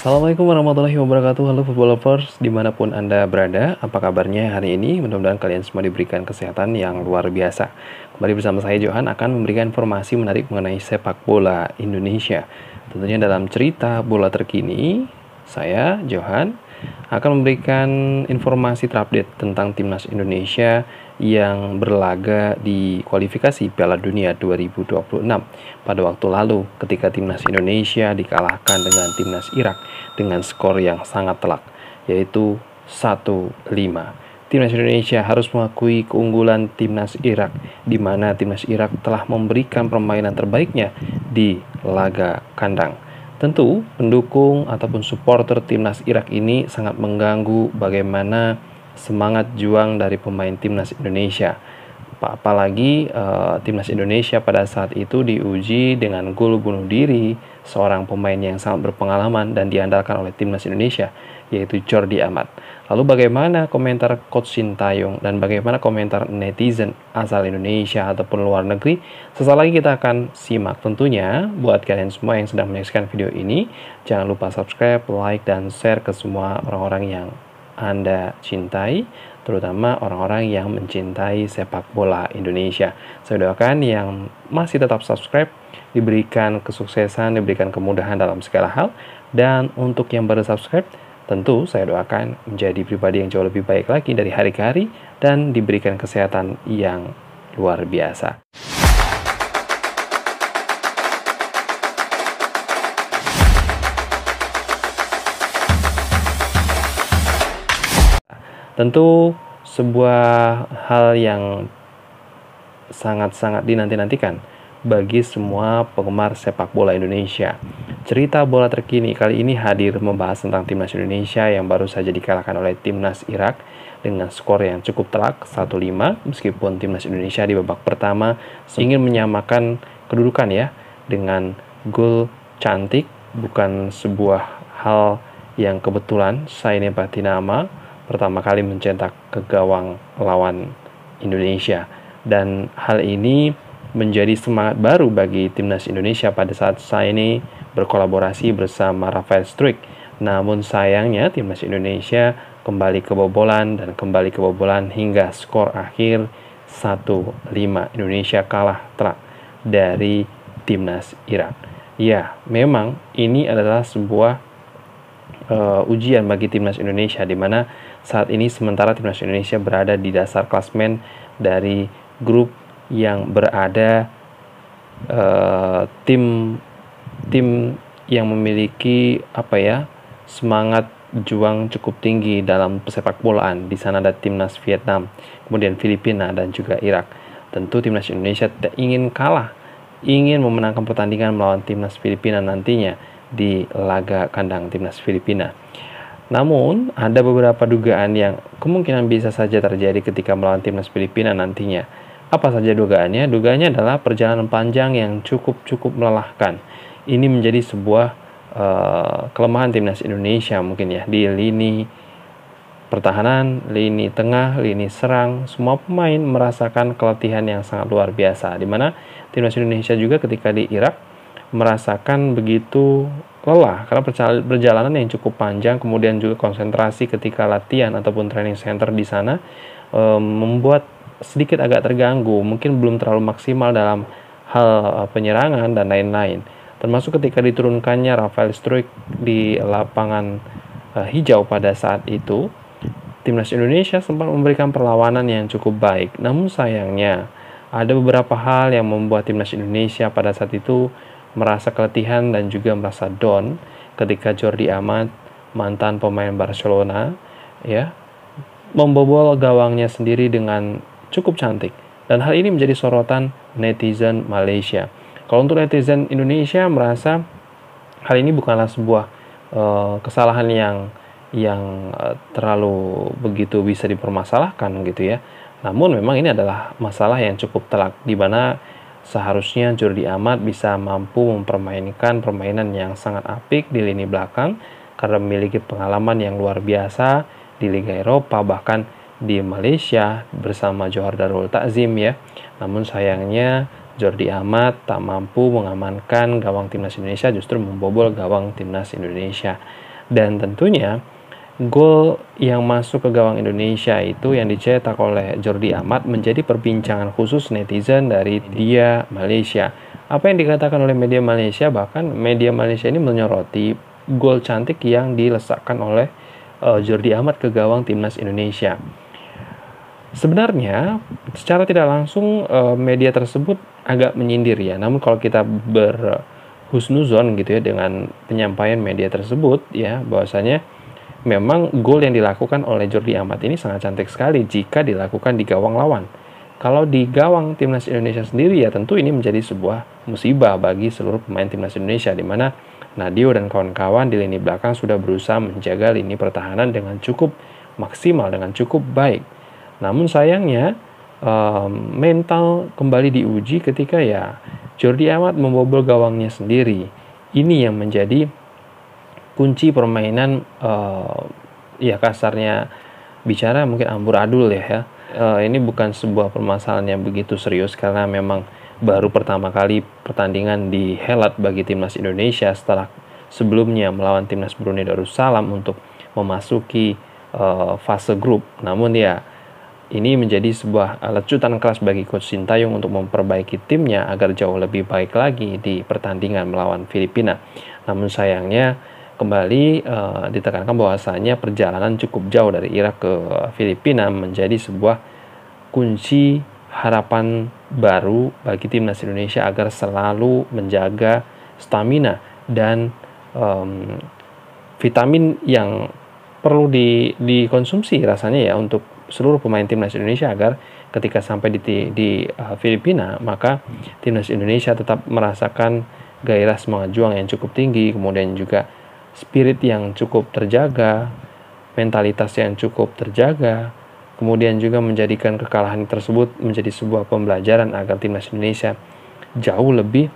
Assalamualaikum warahmatullahi wabarakatuh. Halo football lovers, dimanapun Anda berada. Apa kabarnya hari ini? Mudah-mudahan kalian semua diberikan kesehatan yang luar biasa. Kembali bersama saya Johan akan memberikan informasi menarik mengenai sepak bola Indonesia. Tentunya dalam cerita bola terkini, saya Johan akan memberikan informasi terupdate tentang timnas Indonesia yang berlaga di kualifikasi Piala Dunia 2026 pada waktu lalu ketika timnas Indonesia dikalahkan dengan timnas Irak dengan skor yang sangat telak, yaitu 1-5. Timnas Indonesia harus mengakui keunggulan timnas Irak, di mana timnas Irak telah memberikan permainan terbaiknya di laga kandang. Tentu, pendukung ataupun supporter timnas Irak ini sangat mengganggu bagaimana semangat juang dari pemain timnas Indonesia. Apalagi timnas Indonesia pada saat itu diuji dengan gol bunuh diri seorang pemain yang sangat berpengalaman dan diandalkan oleh timnas Indonesia, yaitu Jordi Amat. Lalu bagaimana komentar Coach Sintayong dan bagaimana komentar netizen asal Indonesia ataupun luar negeri? Sesaat lagi kita akan simak. Tentunya buat kalian semua yang sedang menyaksikan video ini, jangan lupa subscribe, like, dan share ke semua orang-orang yang Anda cintai, terutama orang-orang yang mencintai sepak bola Indonesia. Saya doakan yang masih tetap subscribe diberikan kesuksesan, diberikan kemudahan dalam segala hal. Dan untuk yang baru subscribe, tentu saya doakan menjadi pribadi yang jauh lebih baik lagi dari hari ke hari dan diberikan kesehatan yang luar biasa. Tentu sebuah hal yang sangat-sangat dinanti-nantikan bagi semua penggemar sepak bola Indonesia. Cerita bola terkini kali ini hadir membahas tentang timnas Indonesia yang baru saja dikalahkan oleh timnas Irak dengan skor yang cukup telak 1-5, meskipun timnas Indonesia di babak pertama ingin menyamakan kedudukan ya dengan gol cantik, bukan sebuah hal yang kebetulan. Saini Patinama pertama kali mencetak ke gawang lawan Indonesia, dan hal ini menjadi semangat baru bagi timnas Indonesia pada saat Saini berkolaborasi bersama Rafael Struijk. Namun sayangnya timnas Indonesia kembali kebobolan hingga skor akhir 1-5. Indonesia kalah telak dari timnas Irak. Ya, memang ini adalah sebuah ujian bagi timnas Indonesia, di mana saat ini sementara timnas Indonesia berada di dasar klasmen dari grup yang berada tim yang memiliki semangat juang cukup tinggi dalam sepak bolaan. Di sana ada timnas Vietnam, kemudian Filipina dan juga Irak. Tentu timnas Indonesia tidak ingin kalah, ingin memenangkan pertandingan melawan timnas Filipina nantinya di laga kandang timnas Filipina. Namun, ada beberapa dugaan yang kemungkinan bisa saja terjadi ketika melawan timnas Filipina nantinya. Apa saja dugaannya? Dugaannya adalah perjalanan panjang yang cukup melelahkan. Ini menjadi sebuah kelemahan timnas Indonesia mungkin ya, di lini pertahanan, lini tengah, lini serang. Semua pemain merasakan keletihan yang sangat luar biasa, di mana timnas Indonesia juga ketika di Irak merasakan begitu lelah karena perjalanan yang cukup panjang, kemudian juga konsentrasi ketika latihan ataupun training center di sana membuat sedikit agak terganggu, mungkin belum terlalu maksimal dalam hal penyerangan dan lain-lain. Termasuk ketika diturunkannya Rafael Struijk di lapangan hijau pada saat itu, timnas Indonesia sempat memberikan perlawanan yang cukup baik. Namun sayangnya ada beberapa hal yang membuat timnas Indonesia pada saat itu merasa keletihan dan juga merasa down ketika Jordi Amat, mantan pemain Barcelona, ya, membobol gawangnya sendiri dengan cukup cantik. Dan hal ini menjadi sorotan netizen Malaysia. Kalau untuk netizen Indonesia merasa hal ini bukanlah sebuah kesalahan yang terlalu begitu bisa dipermasalahkan gitu ya. Namun memang ini adalah masalah yang cukup telak, di mana seharusnya Jordi Amat bisa mampu mempermainkan permainan yang sangat apik di lini belakang karena memiliki pengalaman yang luar biasa di Liga Eropa, bahkan di Malaysia bersama Johor Darul Takzim ya. Namun sayangnya Jordi Amat tak mampu mengamankan gawang timnas Indonesia, justru membobol gawang timnas Indonesia. Dan tentunya gol yang masuk ke gawang Indonesia itu yang dicetak oleh Jordi Amat menjadi perbincangan khusus netizen dari media Malaysia. Apa yang dikatakan oleh media Malaysia, bahkan media Malaysia ini menyoroti gol cantik yang dilesakkan oleh Jordi Amat ke gawang timnas Indonesia. Sebenarnya secara tidak langsung media tersebut agak menyindir ya. Namun kalau kita berhusnuzon gitu ya dengan penyampaian media tersebut ya, bahwasanya memang gol yang dilakukan oleh Jordi Amat ini sangat cantik sekali jika dilakukan di gawang lawan. Kalau di gawang timnas Indonesia sendiri ya tentu ini menjadi sebuah musibah bagi seluruh pemain timnas Indonesia, di mana Nadio dan kawan-kawan di lini belakang sudah berusaha menjaga lini pertahanan dengan cukup maksimal, dengan cukup baik. Namun sayangnya mental kembali diuji ketika ya Jordi Amat membobol gawangnya sendiri. Ini yang menjadi kunci permainan ya kasarnya bicara mungkin amburadul ya. Ini bukan sebuah permasalahan yang begitu serius karena memang baru pertama kali pertandingan dihelat bagi timnas Indonesia setelah sebelumnya melawan timnas Brunei Darussalam untuk memasuki fase grup. Namun ya ini menjadi sebuah lecutan keras bagi Coach Sintayong untuk memperbaiki timnya agar jauh lebih baik lagi di pertandingan melawan Filipina. Namun sayangnya kembali ditekankan bahwasanya perjalanan cukup jauh dari Irak ke Filipina menjadi sebuah kunci harapan baru bagi timnas Indonesia agar selalu menjaga stamina dan vitamin yang perlu dikonsumsi rasanya ya untuk seluruh pemain timnas Indonesia agar ketika sampai di Filipina maka timnas Indonesia tetap merasakan gairah semangat juang yang cukup tinggi, kemudian juga spirit yang cukup terjaga, mentalitas yang cukup terjaga, kemudian juga menjadikan kekalahan tersebut menjadi sebuah pembelajaran agar timnas Indonesia jauh lebih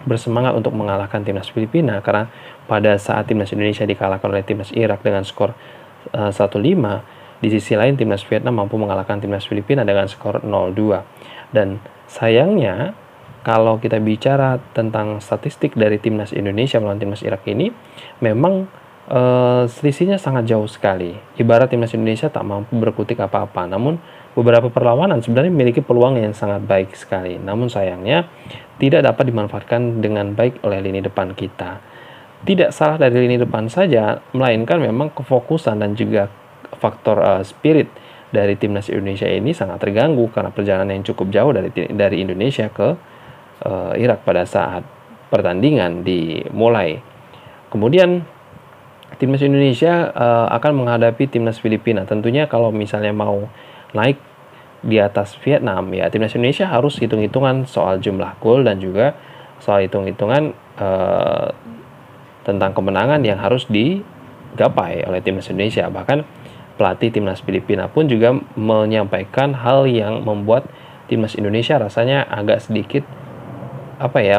bersemangat untuk mengalahkan timnas Filipina, karena pada saat timnas Indonesia dikalahkan oleh timnas Irak dengan skor 1-5, di sisi lain timnas Vietnam mampu mengalahkan timnas Filipina dengan skor 0-2. Dan sayangnya kalau kita bicara tentang statistik dari timnas Indonesia melawan timnas Irak ini, memang selisihnya sangat jauh sekali. Ibarat timnas Indonesia tak mampu berkutik apa-apa. Namun beberapa perlawanan sebenarnya memiliki peluang yang sangat baik sekali. Namun sayangnya tidak dapat dimanfaatkan dengan baik oleh lini depan kita. Tidak salah dari lini depan saja, melainkan memang kefokusan dan juga faktor spirit dari timnas Indonesia ini sangat terganggu karena perjalanan yang cukup jauh dari Indonesia ke Irak pada saat pertandingan dimulai. Kemudian timnas Indonesia akan menghadapi timnas Filipina. Tentunya kalau misalnya mau naik di atas Vietnam, ya timnas Indonesia harus hitung-hitungan soal jumlah gol dan juga soal hitung-hitungan tentang kemenangan yang harus digapai oleh timnas Indonesia. Bahkan pelatih timnas Filipina pun juga menyampaikan hal yang membuat timnas Indonesia rasanya agak sedikit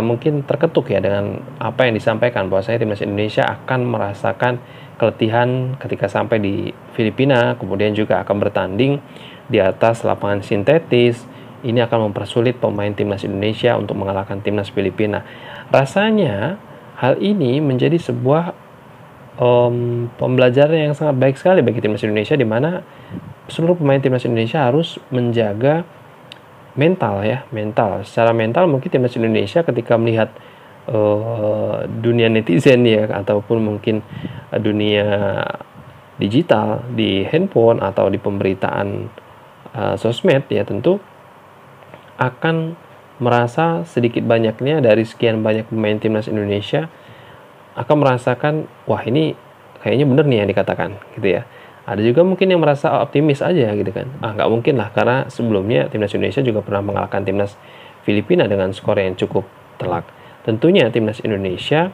mungkin terketuk ya dengan apa yang disampaikan, bahwasanya timnas Indonesia akan merasakan keletihan ketika sampai di Filipina, kemudian juga akan bertanding di atas lapangan sintetis. Ini akan mempersulit pemain timnas Indonesia untuk mengalahkan timnas Filipina. Rasanya hal ini menjadi sebuah pembelajaran yang sangat baik sekali bagi timnas Indonesia, di mana seluruh pemain timnas Indonesia harus menjaga mental. Secara mental mungkin timnas Indonesia ketika melihat dunia netizen ya, ataupun mungkin dunia digital di handphone atau di pemberitaan sosmed ya, tentu akan merasa sedikit banyaknya dari sekian banyak pemain timnas Indonesia akan merasakan wah ini kayaknya bener nih yang dikatakan gitu ya. Ada juga mungkin yang merasa optimis aja gitu kan. Nggak mungkin lah, karena sebelumnya timnas Indonesia juga pernah mengalahkan timnas Filipina dengan skor yang cukup telak. Tentunya timnas Indonesia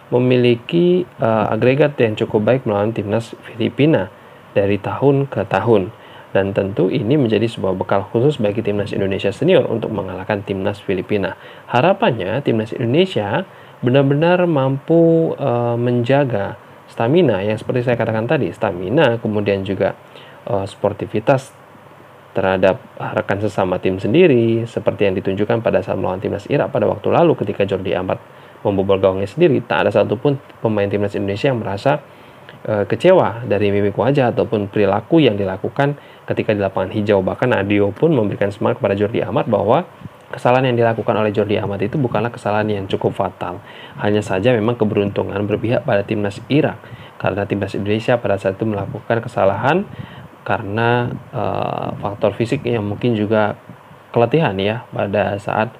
memiliki agregat yang cukup baik melawan timnas Filipina dari tahun ke tahun. Dan tentu ini menjadi sebuah bekal khusus bagi timnas Indonesia senior untuk mengalahkan timnas Filipina. Harapannya timnas Indonesia benar-benar mampu menjaga stamina yang seperti saya katakan tadi, stamina, kemudian juga sportivitas terhadap rekan sesama tim sendiri, seperti yang ditunjukkan pada saat melawan timnas Irak pada waktu lalu ketika Jordi Amat membobol gawangnya sendiri. Tak ada satupun pemain timnas Indonesia yang merasa kecewa dari mimik wajah ataupun perilaku yang dilakukan ketika di lapangan hijau. Bahkan Adio pun memberikan semangat kepada Jordi Amat bahwa kesalahan yang dilakukan oleh Jordi Amat itu bukanlah kesalahan yang cukup fatal. Hanya saja memang keberuntungan berpihak pada timnas Irak, karena timnas Indonesia pada saat itu melakukan kesalahan karena faktor fisik yang mungkin juga keletihan ya pada saat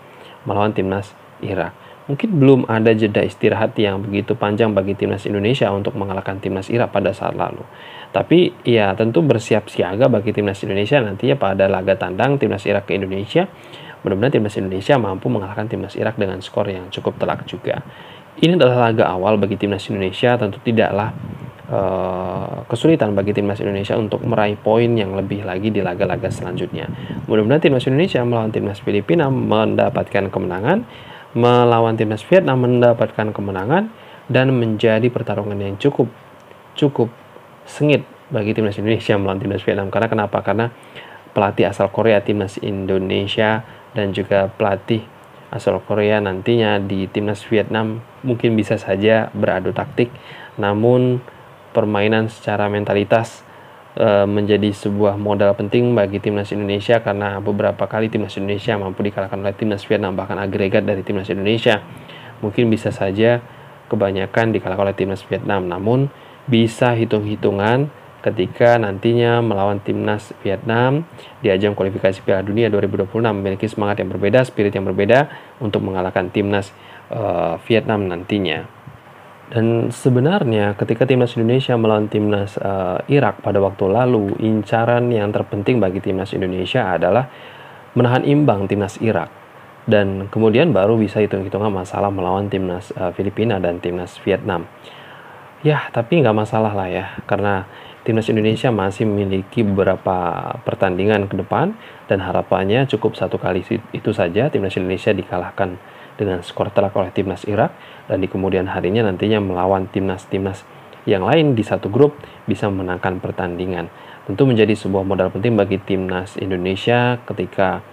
melawan timnas Irak. Mungkin belum ada jeda istirahat yang begitu panjang bagi timnas Indonesia untuk mengalahkan timnas Irak pada saat lalu. Tapi ya tentu bersiap siaga bagi timnas Indonesia nantinya pada laga tandang timnas Irak ke Indonesia. Mudah-mudahan timnas Indonesia mampu mengalahkan timnas Irak dengan skor yang cukup telak juga. Ini adalah laga awal bagi timnas Indonesia, tentu tidaklah kesulitan bagi timnas Indonesia untuk meraih poin yang lebih lagi di laga-laga selanjutnya. Mudah-mudahan timnas Indonesia melawan timnas Filipina mendapatkan kemenangan, melawan timnas Vietnam mendapatkan kemenangan, dan menjadi pertarungan yang cukup sengit bagi timnas Indonesia melawan timnas Vietnam. Karena kenapa? Karena pelatih asal Korea timnas Indonesia dan juga pelatih asal Korea nantinya di timnas Vietnam mungkin bisa saja beradu taktik, namun permainan secara mentalitas menjadi sebuah modal penting bagi timnas Indonesia, karena beberapa kali timnas Indonesia mampu dikalahkan oleh timnas Vietnam, bahkan agregat dari timnas Indonesia mungkin bisa saja kebanyakan dikalahkan oleh timnas Vietnam, namun bisa hitung-hitungan ketika nantinya melawan timnas Vietnam di ajang kualifikasi Piala Dunia 2026 memiliki semangat yang berbeda, spirit yang berbeda untuk mengalahkan timnas Vietnam nantinya. Dan sebenarnya ketika timnas Indonesia melawan timnas Irak pada waktu lalu, incaran yang terpenting bagi timnas Indonesia adalah menahan imbang timnas Irak, dan kemudian baru bisa hitung-hitungan masalah melawan timnas Filipina dan timnas Vietnam. Ya, tapi nggak masalah lah ya, karena timnas Indonesia masih memiliki beberapa pertandingan ke depan, dan harapannya cukup satu kali itu saja timnas Indonesia dikalahkan dengan skor telak oleh timnas Irak, dan di kemudian harinya nantinya melawan timnas-timnas yang lain di satu grup bisa memenangkan pertandingan. Tentu menjadi sebuah modal penting bagi timnas Indonesia ketika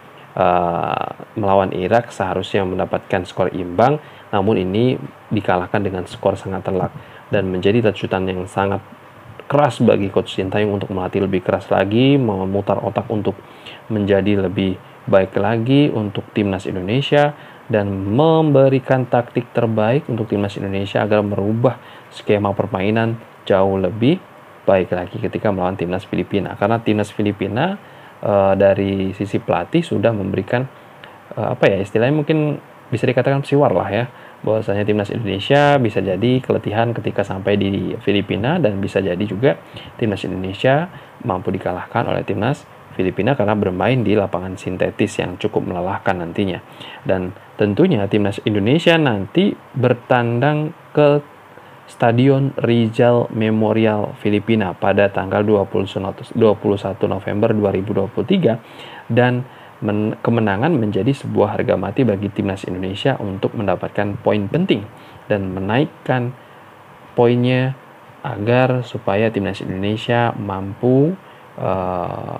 melawan Irak seharusnya mendapatkan skor imbang, namun ini dikalahkan dengan skor sangat telak, dan menjadi lecutan yang sangat keras bagi Coach Sintayong untuk melatih lebih keras lagi, memutar otak untuk menjadi lebih baik lagi untuk timnas Indonesia, dan memberikan taktik terbaik untuk timnas Indonesia agar merubah skema permainan jauh lebih baik lagi ketika melawan timnas Filipina. Karena timnas Filipina dari sisi pelatih sudah memberikan istilahnya mungkin bisa dikatakan siwar lah ya, bahwasanya timnas Indonesia bisa jadi keletihan ketika sampai di Filipina, dan bisa jadi juga timnas Indonesia mampu dikalahkan oleh timnas Filipina karena bermain di lapangan sintetis yang cukup melelahkan nantinya. Dan tentunya timnas Indonesia nanti bertandang ke Stadion Rizal Memorial Filipina pada tanggal 21 November 2023, dan kemenangan menjadi sebuah harga mati bagi timnas Indonesia untuk mendapatkan poin penting dan menaikkan poinnya agar supaya timnas Indonesia mampu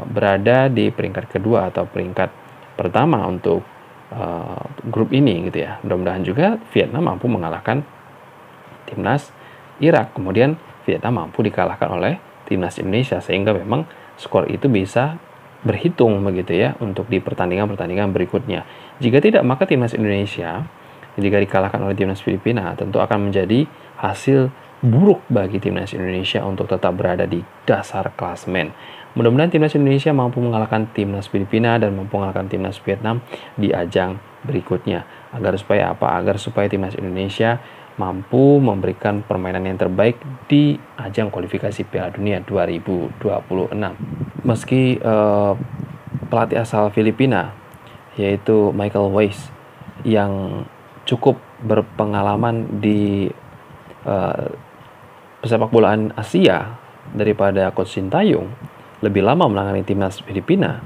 berada di peringkat kedua atau peringkat pertama untuk grup ini gitu ya. Mudah-mudahan juga Vietnam mampu mengalahkan timnas Irak, kemudian Vietnam mampu dikalahkan oleh timnas Indonesia, sehingga memang skor itu bisa berhitung begitu ya untuk di pertandingan-pertandingan berikutnya. Jika tidak, maka timnas Indonesia jika dikalahkan oleh timnas Filipina tentu akan menjadi hasil buruk bagi timnas Indonesia untuk tetap berada di dasar klasemen. Mudah-mudahan timnas Indonesia mampu mengalahkan timnas Filipina dan mampu mengalahkan timnas Vietnam di ajang berikutnya. Agar supaya timnas Indonesia mampu memberikan permainan yang terbaik di ajang kualifikasi Piala Dunia 2026. Meski pelatih asal Filipina yaitu Michael Weiss yang cukup berpengalaman di pesepak bolaan Asia daripada Coach Sintayong, lebih lama menangani timnas Filipina,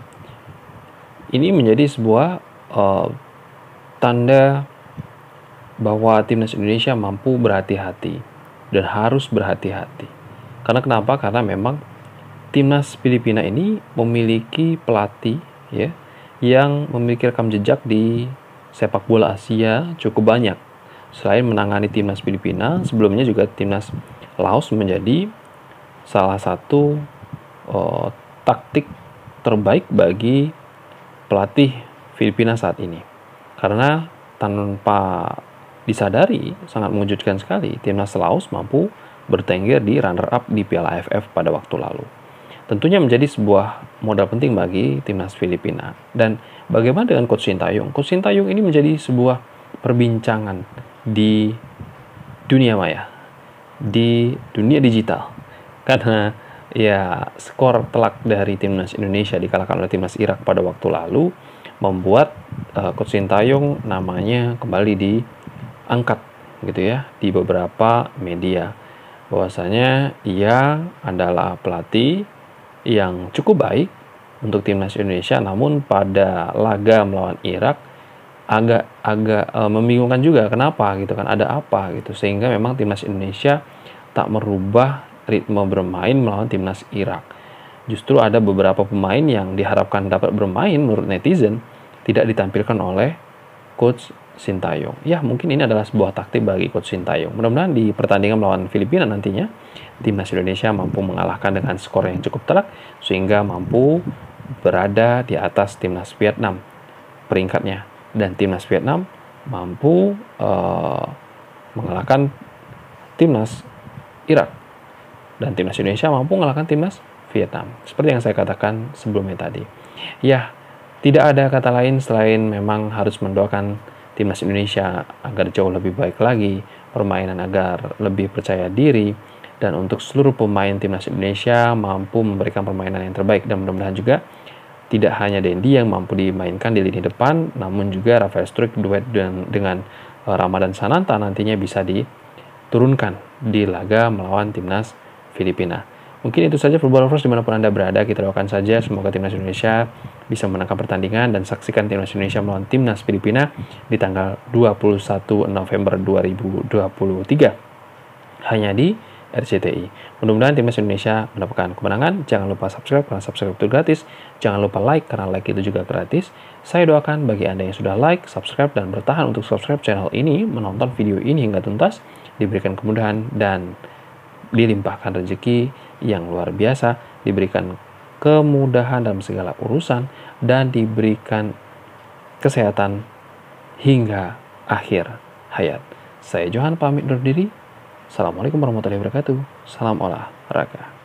ini menjadi sebuah tanda bahwa timnas Indonesia mampu berhati-hati dan harus berhati-hati. Karena kenapa? Karena memang timnas Filipina ini memiliki pelatih ya yang memiliki rekam jejak di sepak bola Asia cukup banyak. Selain menangani timnas Filipina, sebelumnya juga timnas Laos menjadi salah satu taktik terbaik bagi pelatih Filipina saat ini. Karena tanpa disadari, sangat mengejutkan sekali, timnas Laos mampu bertengger di runner-up di Piala AFF pada waktu lalu. Tentunya menjadi sebuah modal penting bagi timnas Filipina. Dan bagaimana dengan Coach Sintayong? Coach Sintayong ini menjadi sebuah perbincangan di dunia maya, di dunia digital. Karena ya skor telak dari timnas Indonesia dikalahkan oleh timnas Irak pada waktu lalu membuat Coach Sintayong namanya kembali diangkat gitu ya di beberapa media, bahwasanya ia adalah pelatih yang cukup baik untuk timnas Indonesia, namun pada laga melawan Irak agak membingungkan juga, kenapa gitu kan, ada apa gitu, sehingga memang timnas Indonesia tak merubah ritme bermain melawan timnas Irak. Justru ada beberapa pemain yang diharapkan dapat bermain menurut netizen tidak ditampilkan oleh Coach Sintayong. Ya, mungkin ini adalah sebuah taktik bagi Coach Sintayong. Mudah-mudahan di pertandingan melawan Filipina nantinya timnas Indonesia mampu mengalahkan dengan skor yang cukup telak sehingga mampu berada di atas timnas Vietnam peringkatnya, dan timnas Vietnam mampu mengalahkan timnas Irak, dan timnas Indonesia mampu mengalahkan timnas Vietnam. Seperti yang saya katakan sebelumnya tadi. Ya, tidak ada kata lain selain memang harus mendoakan timnas Indonesia agar jauh lebih baik lagi, permainan agar lebih percaya diri, dan untuk seluruh pemain timnas Indonesia mampu memberikan permainan yang terbaik. Dan mudah-mudahan juga tidak hanya Dendi yang mampu dimainkan di lini depan, namun juga Rafael Struijk duet dengan Ramadan Sananta nantinya bisa diturunkan di laga melawan timnas Filipina. Mungkin itu saja Football Lovers dimanapun Anda berada. Kita doakan saja semoga timnas Indonesia bisa menangkan pertandingan dan saksikan timnas Indonesia melawan timnas Filipina di tanggal 21 November 2023 hanya di RCTI. Mudah-mudahan timnas Indonesia mendapatkan kemenangan. Jangan lupa subscribe karena subscribe itu gratis. Jangan lupa like karena like itu juga gratis. Saya doakan bagi Anda yang sudah like, subscribe, dan bertahan untuk subscribe channel ini, menonton video ini hingga tuntas, diberikan kemudahan dan dilimpahkan rezeki yang luar biasa, diberikan kemudahan dalam segala urusan, dan diberikan kesehatan hingga akhir hayat. Saya Johan pamit undur diri. Assalamualaikum warahmatullahi wabarakatuh. Salam olahraga.